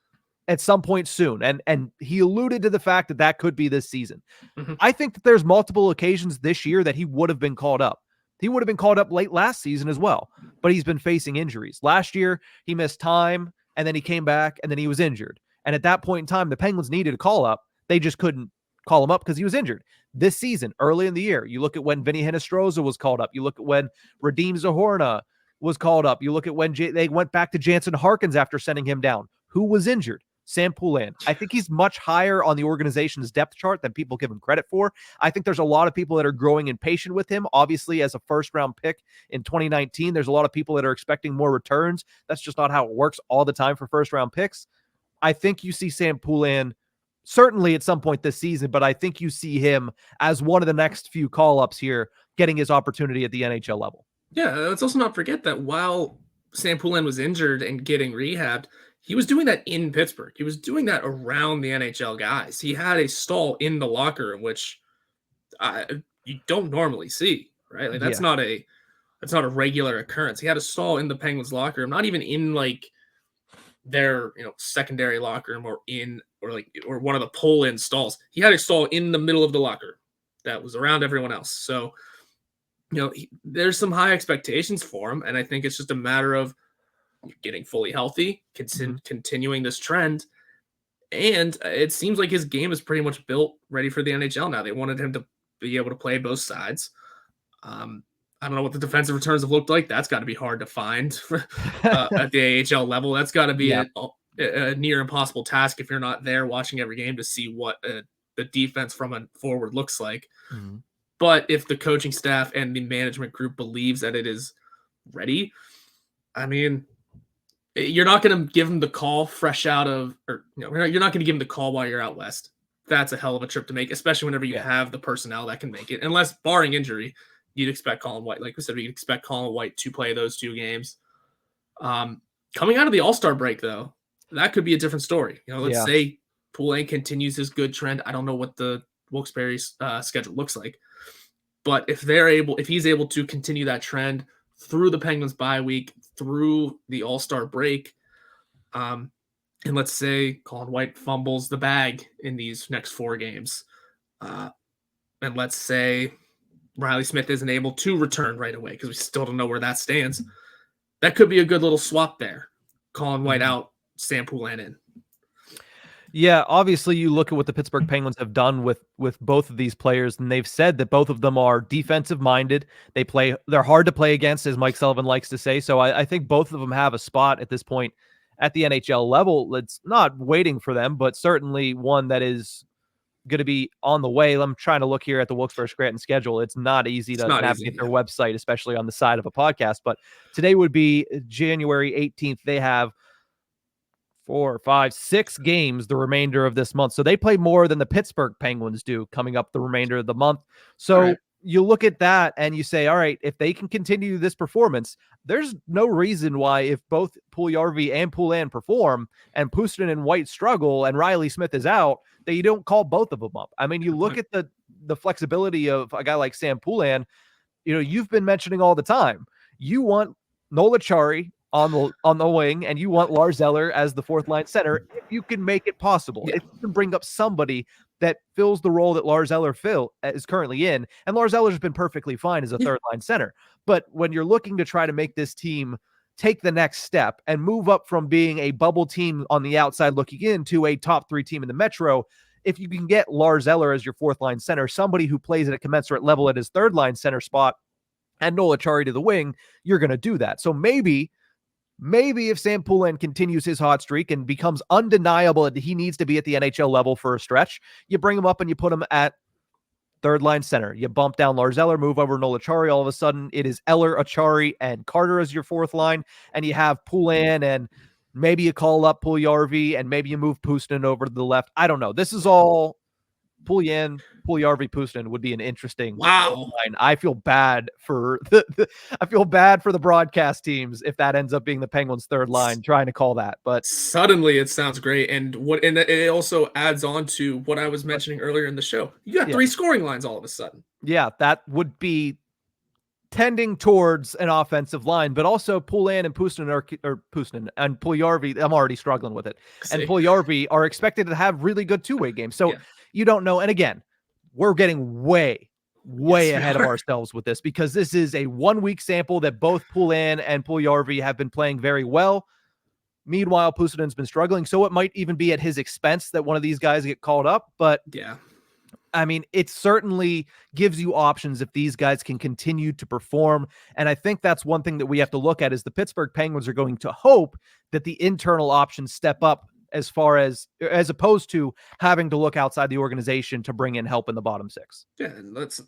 at some point soon. And he alluded to the fact that could be this season. Mm-hmm. I think that there's multiple occasions this year that he would have been called up. He would have been called up late last season as well, but he's been facing injuries. Last year, he missed time, and then he came back, and then he was injured. And at that point in time, the Penguins needed a call up. They just couldn't call him up because he was injured. This season, early in the year, you look at when Vinny Hinostroza was called up. You look at when Radim Zohorna was called up. You look at when they went back to Jansen Harkins after sending him down. Who was injured? Sam Poulin. I think he's much higher on the organization's depth chart than people give him credit for. I think there's a lot of people that are growing impatient with him. Obviously, as a first-round pick in 2019, there's a lot of people that are expecting more returns. That's just not how it works all the time for first-round picks. I think you see Sam Poulin certainly at some point this season, but I think you see him as one of the next few call-ups here, getting his opportunity at the NHL level. Yeah, let's also not forget that while Sam Poulin was injured and getting rehabbed, he was doing that in Pittsburgh. He was doing that around the NHL guys. He had a stall in the locker room, which you don't normally see, right? Like that's not a regular occurrence. He had a stall in the Penguins locker room, not even in like their secondary locker room or one of the pull-in stalls. He had a stall in the middle of the locker that was around everyone else. So there's some high expectations for him, and I think it's just a matter of getting fully healthy, continuing this trend, and it seems like his game is pretty much built, ready for the NHL now. They wanted him to be able to play both sides. I don't know what the defensive returns have looked like. That's got to be hard to find at the AHL level. That's got to be a near impossible task if you're not there watching every game to see what the defense from a forward looks like. Mm-hmm. But if the coaching staff and the management group believes that it is ready, I mean, you're not going to give him the call fresh out of, or you're not going to give him the call while you're out west. That's a hell of a trip to make, especially whenever you have the personnel that can make it. Unless, barring injury, you'd expect Colin White. Like we said, we'd expect Colin White to play those 2 games. Coming out of the All-Star break, though, that could be a different story. Let's say Poulin continues his good trend. I don't know what the Wilkes-Barre schedule looks like. But if he's able to continue that trend through the Penguins bye week, through the All-Star break, and let's say Colin White fumbles the bag in these next 4 games, and let's say Reilly Smith isn't able to return right away because we still don't know where that stands, that could be a good little swap there. Colin White out, Sam Poulin in. Yeah, obviously you look at what the Pittsburgh Penguins have done with both of these players, and they've said that both of them are defensive minded. They're hard to play against, as Mike Sullivan likes to say. So I think both of them have a spot at this point at the NHL level. It's not waiting for them, but certainly one that is going to be on the way. I'm trying to look here at the Wilkes-Barre Scranton schedule. It's not easy to navigate their website, especially on the side of a podcast. But today would be January 18th. They have 4, 5, 6 games the remainder of this month. So they play more than the Pittsburgh Penguins do coming up the remainder of the month. So you look at that and you say, all right, if they can continue this performance, there's no reason why, if both Puljujarvi and Poulin perform and Puustinen and White struggle and Reilly Smith is out, that you don't call both of them up. I mean, you look at the flexibility of a guy like Sam Poulin. You know, you've been mentioning all the time, you want Noel Acciari on the wing, and you want Lars Eller as the 4th line center if you can make it possible. If you can bring up somebody that fills the role that Lars Eller is currently in, and Lars Eller has been perfectly fine as a 3rd line center. But when you're looking to try to make this team take the next step and move up from being a bubble team on the outside looking in to a top 3 team in the Metro, if you can get Lars Eller as your 4th line center, somebody who plays at a commensurate level at his 3rd line center spot, and Noel Acciari to the wing, you're going to do that. So maybe if Sam Poulin continues his hot streak and becomes undeniable that he needs to be at the NHL level for a stretch, you bring him up and you put him at 3rd line center. You bump down Lars Eller, move over Noel Acciari. All of a sudden, it is Eller, Acciari, and Carter as your 4th line, and you have Poulin, and maybe you call up Puljujarvi, and maybe you move Puustinen over to the left. I don't know. This is all Puljujarvi, Puustinen would be an interesting line. I feel bad for the broadcast teams if that ends up being the Penguins' 3rd line trying to call that. But suddenly it sounds great, and it also adds on to what I was mentioning earlier in the show. You got 3 scoring lines all of a sudden. Yeah, that would be tending towards an offensive line, but also Poulin and Puustinen and Puljujarvi. I'm already struggling with it. And Puljujarvi are expected to have really good 2-way games. So you don't know. And again, we're getting way ahead of ourselves with this, because this is a 1-week sample that both Poulin and Puljujarvi have been playing very well. Meanwhile, Puustinen's been struggling. So it might even be at his expense that one of these guys get called up. But I mean, it certainly gives you options if these guys can continue to perform. And I think that's one thing that we have to look at, is the Pittsburgh Penguins are going to hope that the internal options step up, as opposed to having to look outside the organization to bring in help in the bottom 6. Yeah, and let's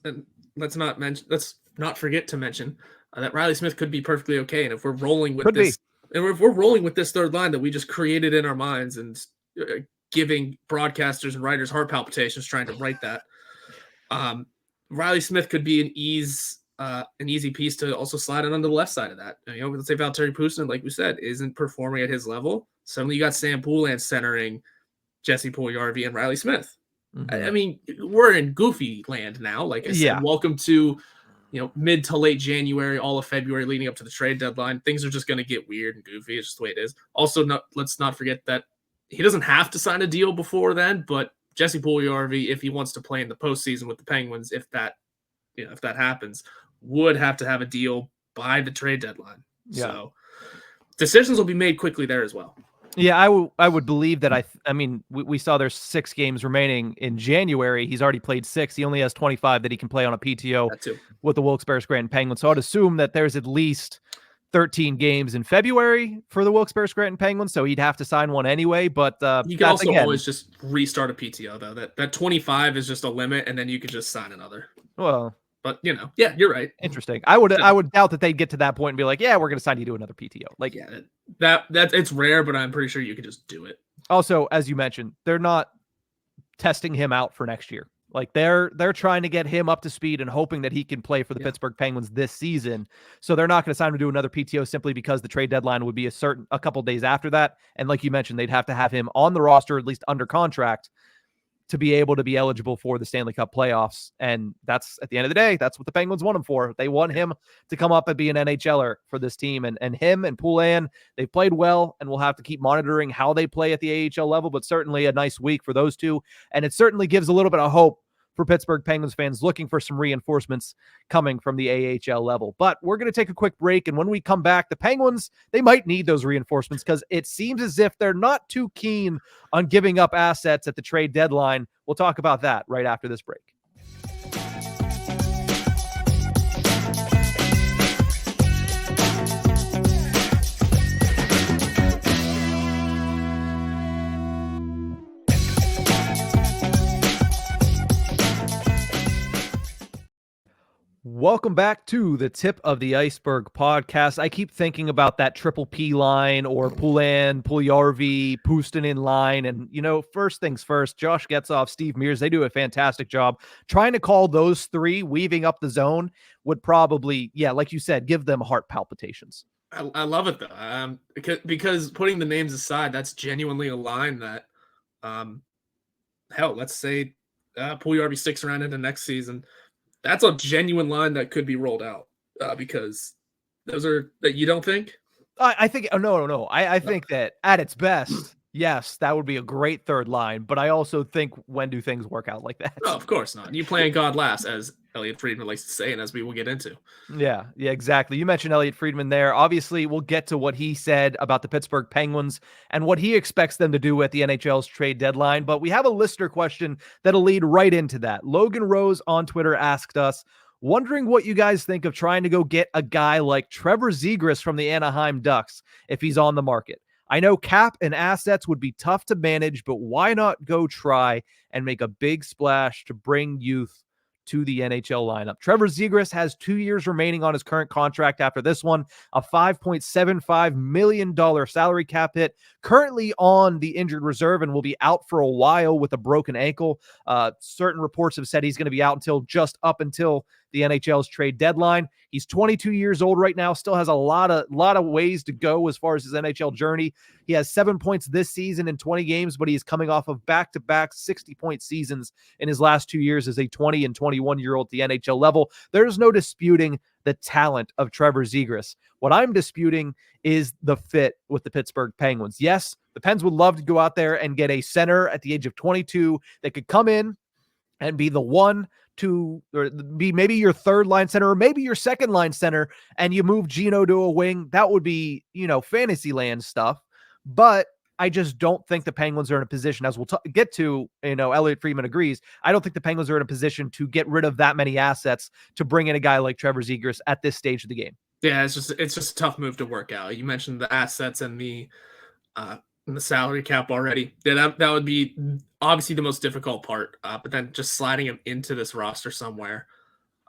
not forget to mention that Reilly Smith could be perfectly okay. And if we're rolling with this, and if we're rolling with this 3rd line that we just created in our minds and giving broadcasters and writers heart palpitations trying to write that, Reilly Smith could be an easy piece to also slide it on the left side of that. You know, let's say Valtteri Puustinen, like we said, isn't performing at his level. Suddenly you got Sam Poulin centering Jesse Puljujarvi and Reilly Smith. I mean, we're in goofy land now. Like I said, welcome to, mid to late January, all of February leading up to the trade deadline. Things are just going to get weird and goofy. It's just the way it is. Also, let's not forget that he doesn't have to sign a deal before then, but Jesse Puljujarvi, if he wants to play in the postseason with the Penguins, if that happens, would have to have a deal by the trade deadline. So decisions will be made quickly there as well. Yeah, I would believe that. I mean, we saw there's 6 games remaining in January. He's already played 6. He only has 25 that he can play on a PTO with the Wilkes-Barre Scranton Penguins. So I'd assume that there's at least 13 games in February for the Wilkes-Barre Scranton Penguins. So he'd have to sign one anyway. But you can also always just restart a PTO, though. That 25 is just a limit, and then you could just sign another. Well, but you're right. Interesting. I would doubt that they'd get to that point and be like, yeah, we're going to sign you to another PTO. Like, that it's rare, but I'm pretty sure you could just do it. Also, as you mentioned, they're not testing him out for next year. Like they're trying to get him up to speed and hoping that he can play for the Pittsburgh Penguins this season. So they're not going to sign him to do another PTO simply because the trade deadline would be a couple days after that. And like you mentioned, they'd have to have him on the roster, at least under contract, to be able to be eligible for the Stanley Cup playoffs. And that's, at the end of the day, that's what the Penguins want him for. They want him to come up and be an NHLer for this team. And him and Poulin, they've played well, and we'll have to keep monitoring how they play at the AHL level, but certainly a nice week for those two. And it certainly gives a little bit of hope for Pittsburgh Penguins fans looking for some reinforcements coming from the AHL level. But we're going to take a quick break, and when we come back, the Penguins, they might need those reinforcements because it seems as if they're not too keen on giving up assets at the trade deadline. We'll talk about that right after this break. Welcome back to the Tip of the Ice-Burgh podcast. I keep thinking about that triple P line or Poulin, Puljujarvi, Puustinen line. And, first things first, Josh Getzoff, Steve Mears, they do a fantastic job. Trying to call those three weaving up the zone would probably, like you said, give them heart palpitations. I love it, though, because putting the names aside, that's genuinely a line that, let's say Puljujarvi sticks around into next season. That's a genuine line that could be rolled out because those are that you don't think? I think, no. I think that at its best, yes, that would be a great third line. But I also think, when do things work out like that? No, of course not. You playing God last, as Elliot Friedman likes to say, and as we will get into. Yeah, exactly. You mentioned Elliot Friedman there. Obviously, we'll get to what he said about the Pittsburgh Penguins and what he expects them to do at the NHL's trade deadline. But we have a listener question that'll lead right into that. Logan Rose on Twitter asked us, wondering what you guys think of trying to go get a guy like Trevor Zegras from the Anaheim Ducks if he's on the market. I know cap and assets would be tough to manage, but why not go try and make a big splash to bring youth to the NHL lineup? Trevor Zegras has 2 years remaining on his current contract after this one, a $5.75 million salary cap hit, currently on the injured reserve and will be out for a while with a broken ankle. Certain reports have said he's going to be out until the NHL's trade deadline. He's 22 years old right now, still has a lot of ways to go as far as his NHL journey. He has 7 points this season in 20 games, but he's coming off of back-to-back 60-point seasons in his last 2 years as a 20 and 21-year-old at the NHL level. There's no disputing the talent of Trevor Zegras. What I'm disputing is the fit with the Pittsburgh Penguins. Yes, the Pens would love to go out there and get a center at the age of 22 that could come in and be the one to, or be maybe your third line center or maybe your second line center, and you move Gino to a wing. That would be, fantasy land stuff. But I just don't think the Penguins are in a position, as we'll get to, Elliot Friedman agrees. I don't think the Penguins are in a position to get rid of that many assets to bring in a guy like Trevor Zegras at this stage of the game. Yeah, it's just a tough move to work out. You mentioned the assets and the salary cap already. That would be obviously the most difficult part. But then just sliding him into this roster somewhere.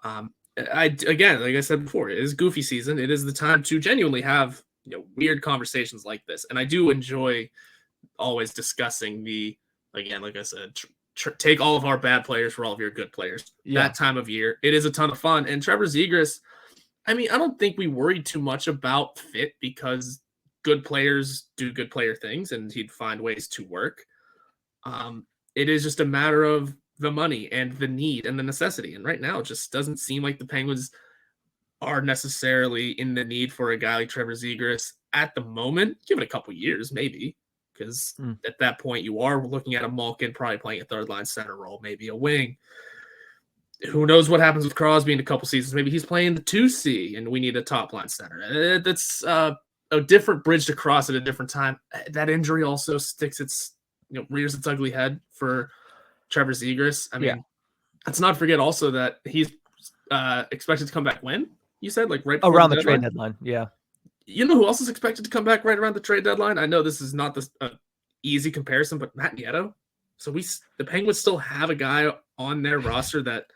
Again, like I said before, it is goofy season. It is the time to genuinely have weird conversations like this, and I do enjoy always discussing again, like I said, take all of our bad players for all of your good players. That time of year, it is a ton of fun. And Trevor Zegras, I don't think we worried too much about fit because good players do good player things, and he'd find ways to work. It is just a matter of the money and the need and the necessity. And right now, it just doesn't seem like the Penguins are necessarily in the need for a guy like Trevor Zegras at the moment. Give it a couple years, maybe, because at that point you are looking at a Malkin probably playing a third line center role, maybe a wing. Who knows what happens with Crosby in a couple seasons? Maybe he's playing the 2C and we need a top line center. That's a different bridge to cross at a different time. That injury also rears its ugly head for Trevor Zegras. Let's not forget also that he's expected to come back when? You said right around the trade deadline. Yeah. You know who else is expected to come back right around the trade deadline? I know this is not the easy comparison, but Matt Nieto. So the Penguins still have a guy on their roster that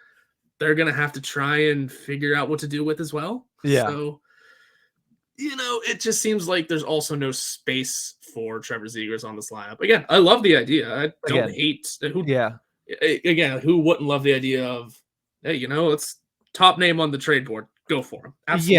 they're going to have to try and figure out what to do with as well. Yeah. So, it just seems like there's also no space for Trevor Zegras on this lineup. Again, I love the idea. I don't hate who. Yeah. Again, who wouldn't love the idea of, hey, let's top name on the trade board. Go for him. Absolutely.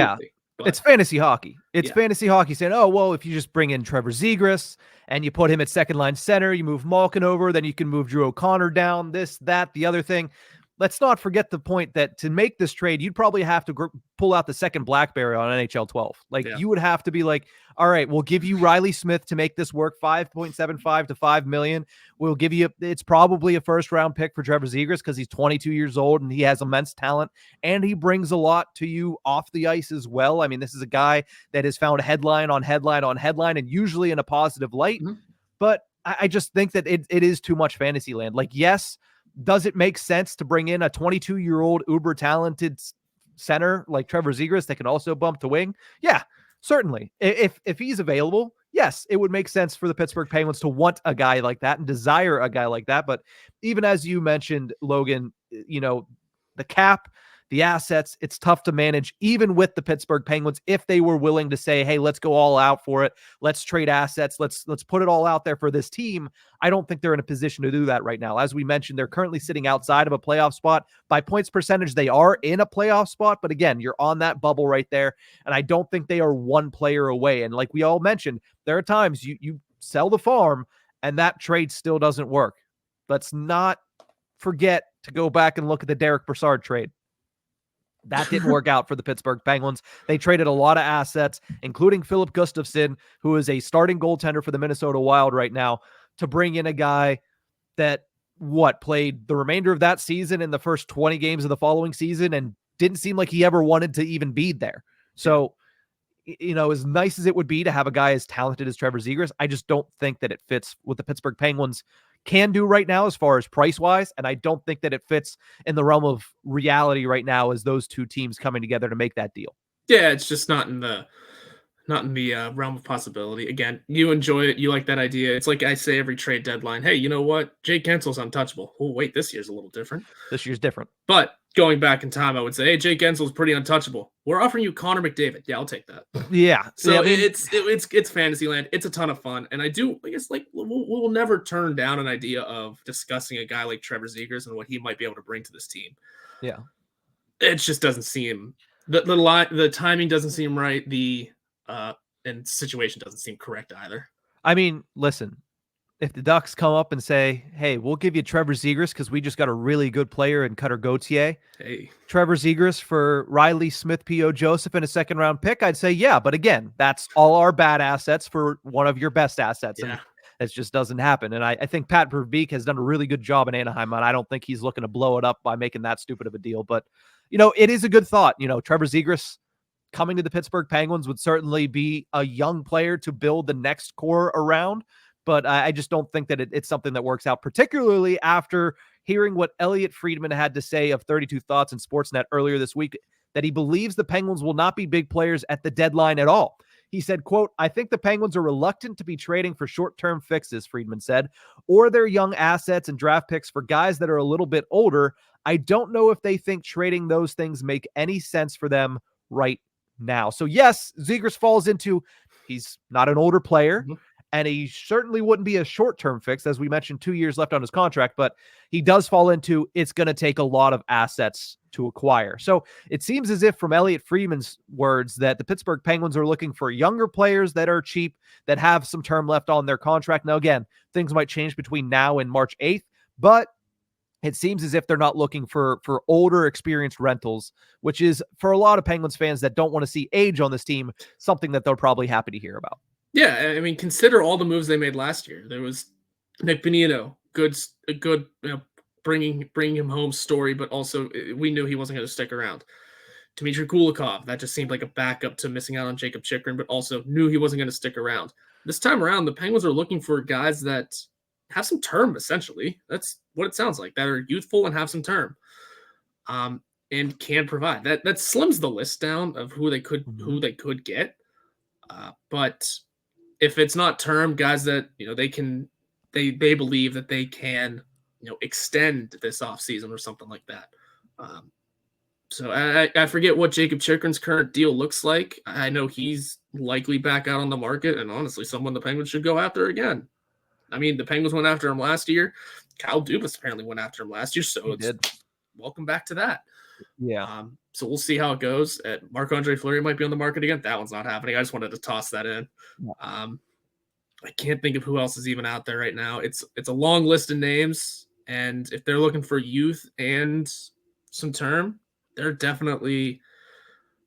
Yeah. But it's fantasy hockey. It's yeah. fantasy hockey saying, oh, well, if you just bring in Trevor Zegras and you put him at second line center, you move Malkin over, then you can move Drew O'Connor down, this, that, the other thing. Let's not forget the point that to make this trade, you'd probably have to pull out the second BlackBerry on NHL 12. Like, you would have to be like, all right, we'll give you Reilly Smith to make this work, 5.75 to $5 million. We'll give you, it's probably a first round pick for Trevor Zegras because he's 22 years old and he has immense talent and he brings a lot to you off the ice as well. I mean, this is a guy that has found headline on headline on headline and usually in a positive light. Mm-hmm. But I just think that it is too much fantasy land. Like, yes, does it make sense to bring in a 22-year-old uber talented center like Trevor Zegras that can also bump to wing? Yeah, certainly. If he's available, yes, it would make sense for the Pittsburgh Penguins to want a guy like that and desire a guy like that. But even as you mentioned, Logan, you know, the cap, the assets, it's tough to manage even with the Pittsburgh Penguins if they were willing to say, hey, let's go all out for it. Let's trade assets. Let's put it all out there for this team. I don't think they're in a position to do that right now. As we mentioned, they're currently sitting outside of a playoff spot. By points percentage, they are in a playoff spot. But again, you're on that bubble right there. And I don't think they are one player away. And like we all mentioned, there are times you sell the farm and that trade still doesn't work. Let's not forget to go back and look at the Derek Brassard trade. That didn't work out for the Pittsburgh Penguins. They traded a lot of assets, including Philip Gustafsson, who is a starting goaltender for the Minnesota Wild right now, to bring in a guy that played the remainder of that season in the first 20 games of the following season and didn't seem like he ever wanted to even be there. So, you know, as nice as it would be to have a guy as talented as Trevor Zegras, I just don't think that it fits what the Pittsburgh Penguins can do right now as far as price-wise, and I don't think that it fits in the realm of reality right now as those two teams coming together to make that deal. Yeah, it's just not in the realm of possibility. Again, you enjoy it. You like that idea. It's like I say every trade deadline, hey, you know what? Jake Gensel's untouchable. Oh, wait, this year's a little different. This year's different. But going back in time, I would say, hey, Jake Gensel's pretty untouchable. We're offering you Connor McDavid. Yeah, I'll take that. Yeah. So yeah, I mean, it's Fantasyland. It's a ton of fun. And I guess like we'll never turn down an idea of discussing a guy like Trevor Zegras and what he might be able to bring to this team. Yeah. It just doesn't seem the timing doesn't seem right. And situation doesn't seem correct either. I mean, listen, if the Ducks come up and say, hey, we'll give you Trevor Zegras because we just got a really good player in Cutter Gauthier. Hey. Trevor Zegras for Reilly Smith, P.O. Joseph, and a second-round pick, I'd say, yeah. But again, that's all our bad assets for one of your best assets. Yeah. And it just doesn't happen. And I think Pat Verbeek has done a really good job in Anaheim, and I don't think he's looking to blow it up by making that stupid of a deal. But, you know, it is a good thought. You know, Trevor Zegras coming to the Pittsburgh Penguins would certainly be a young player to build the next core around. But I just don't think that it's something that works out, particularly after hearing what Elliot Friedman had to say of 32 Thoughts and Sportsnet earlier this week, that he believes the Penguins will not be big players at the deadline at all. He said, quote, I think the Penguins are reluctant to be trading for short-term fixes, Friedman said, or their young assets and draft picks for guys that are a little bit older. I don't know if they think trading those things make any sense for them right now. So yes, Zegras falls into, he's not an older player. Mm-hmm. And he certainly wouldn't be a short-term fix, as we mentioned, 2 years left on his contract, but he does fall into it's going to take a lot of assets to acquire. So it seems as if from Elliot Friedman's words that the Pittsburgh Penguins are looking for younger players that are cheap, that have some term left on their contract. Now, again, things might change between now and March 8th, but it seems as if they're not looking for older, experienced rentals, which is, for a lot of Penguins fans that don't want to see age on this team, something that they're probably happy to hear about. Yeah, I mean, consider all the moves they made last year. There was Nick Bonino, a good bringing him home story, but also we knew he wasn't going to stick around. Dmitry Kulikov, that just seemed like a backup to missing out on Jacob Chychrun, but also knew he wasn't going to stick around. This time around, the Penguins are looking for guys that have some term, essentially. That's what it sounds like, that are youthful and have some term, and can provide. That slims the list down of who they could get. But if it's not term, guys that, you know, they believe that they can, you know, extend this offseason or something like that. So I forget what Jacob Chychrun's current deal looks like. I know he's likely back out on the market, and honestly, someone the Penguins should go after again. I mean, the Penguins went after him last year. Kyle Dubas apparently went after him last year, so welcome back to that. Yeah. So we'll see how it goes. Marc-Andre Fleury might be on the market again. That one's not happening. I just wanted to toss that in. Yeah. I can't think of who else is even out there right now. It's a long list of names, and if they're looking for youth and some term, there are definitely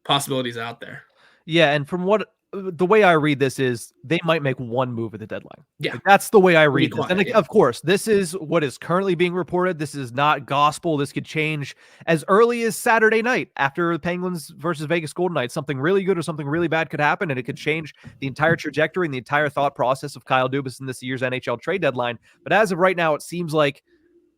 possibilities out there. Yeah, and from what the way I read this is they might make one move at the deadline. Yeah. Like, that's the way I Pretty read this. quiet, And yeah. of course, this is what is currently being reported. This is not gospel. This could change as early as Saturday night after the Penguins versus Vegas Golden Knights. Something really good or something really bad could happen, and it could change the entire trajectory and the entire thought process of Kyle Dubas in this year's NHL trade deadline. But as of right now, it seems like,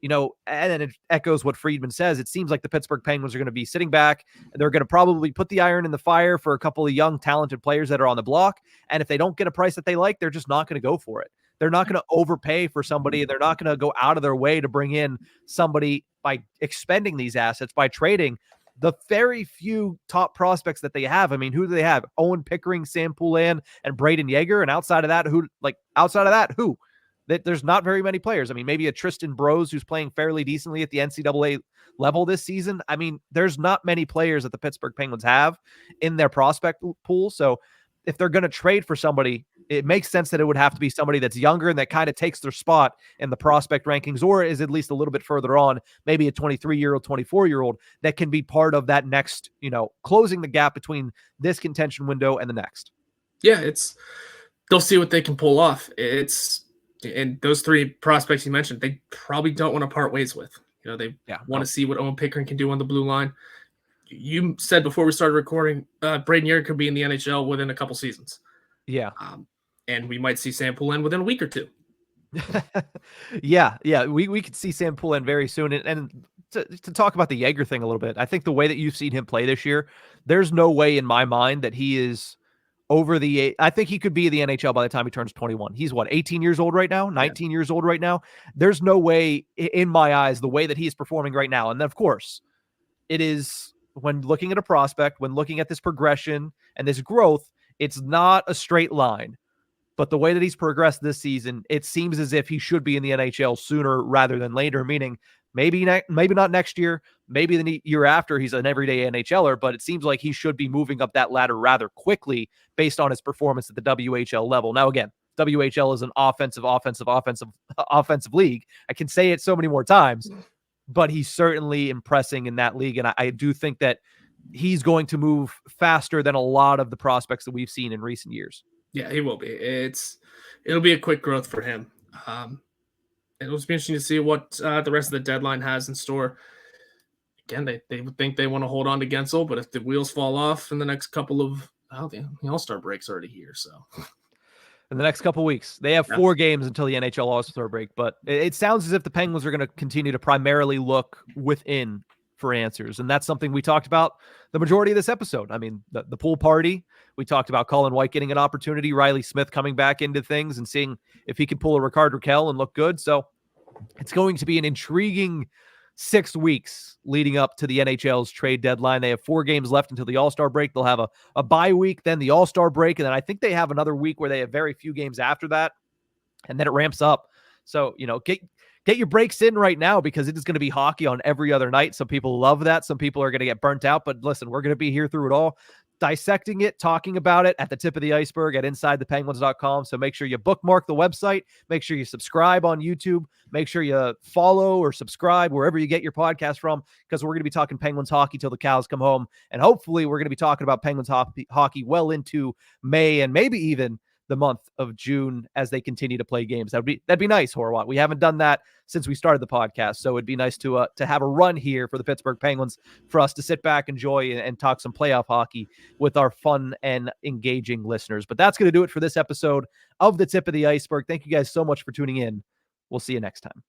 you know, and then it echoes what Friedman says. It seems like the Pittsburgh Penguins are going to be sitting back. They're going to probably put the iron in the fire for a couple of young, talented players that are on the block. And if they don't get a price that they like, they're just not going to go for it. They're not going to overpay for somebody. They're not going to go out of their way to bring in somebody by expending these assets, by trading the very few top prospects that they have. I mean, who do they have? Owen Pickering, Sam Poulin, and Braden Yeager. And outside of that, who? That there's not very many players. I mean, maybe a Tristan Brose who's playing fairly decently at the NCAA level this season. I mean, there's not many players that the Pittsburgh Penguins have in their prospect pool. So if they're going to trade for somebody, it makes sense that it would have to be somebody that's younger and that kind of takes their spot in the prospect rankings, or is at least a little bit further on, maybe a 23-year-old, 24-year-old that can be part of that next, you know, closing the gap between this contention window and the next. Yeah, they'll see what they can pull off. And those three prospects you mentioned, they probably don't want to part ways with. You know, they want to see what Owen Pickering can do on the blue line. You said before we started recording, Braden Yeager could be in the NHL within a couple seasons. Yeah. And we might see Sam Poulin within a week or two. Yeah. We could see Sam Poulin very soon. And to talk about the Yeager thing a little bit, I think the way that you've seen him play this year, there's no way in my mind that he is over the I think he could be in the NHL by the time he turns 21. He's 18 years old right now, 19 years old right now. There's no way in my eyes, the way that he's performing right now. And of course, it is when looking at a prospect, when looking at this progression and this growth, it's not a straight line. But the way that he's progressed this season, it seems as if he should be in the NHL sooner rather than later, meaning maybe not next year, maybe the year after. He's an everyday NHLer, but it seems like he should be moving up that ladder rather quickly based on his performance at the WHL level. Now, again, WHL is an offensive league. I can say it so many more times, but he's certainly impressing in that league. And I do think that he's going to move faster than a lot of the prospects that we've seen in recent years. Yeah, he will be. It'll be a quick growth for him. It'll be interesting to see what the rest of the deadline has in store. Again, they would think they want to hold on to Gensel, but if the wheels fall off in the next couple of the All-Star break's already here, so in the next couple of weeks, they have 4 games until the NHL All-Star break. But it sounds as if the Penguins are going to continue to primarily look within for answers, and that's something we talked about the majority of this episode. I mean, the pool party. We talked about Colin White getting an opportunity, Reilly Smith coming back into things and seeing if he can pull a Rickard Rakell and look good. So it's going to be an intriguing 6 weeks leading up to the NHL's trade deadline. They have 4 games left until the All-Star break. They'll have a bye week, then the All-Star break, and then I think they have another week where they have very few games after that, and then it ramps up. So, you know, get your breaks in right now because it is going to be hockey on every other night. Some people love that. Some people are going to get burnt out. But listen, we're going to be here through it all, dissecting it, talking about it at the tip of the iceberg at InsideThePenguins.com. So make sure you bookmark the website. Make sure you subscribe on YouTube. Make sure you follow or subscribe wherever you get your podcast from, because we're going to be talking Penguins hockey till the cows come home. And hopefully we're going to be talking about Penguins hockey well into May and maybe even the month of June as they continue to play games. That'd be nice, Horwat. We haven't done that since we started the podcast, so it'd be nice to have a run here for the Pittsburgh Penguins, for us to sit back, enjoy, and talk some playoff hockey with our fun and engaging listeners. But that's going to do it for this episode of The Tip of the Iceberg. Thank you guys so much for tuning in. We'll see you next time.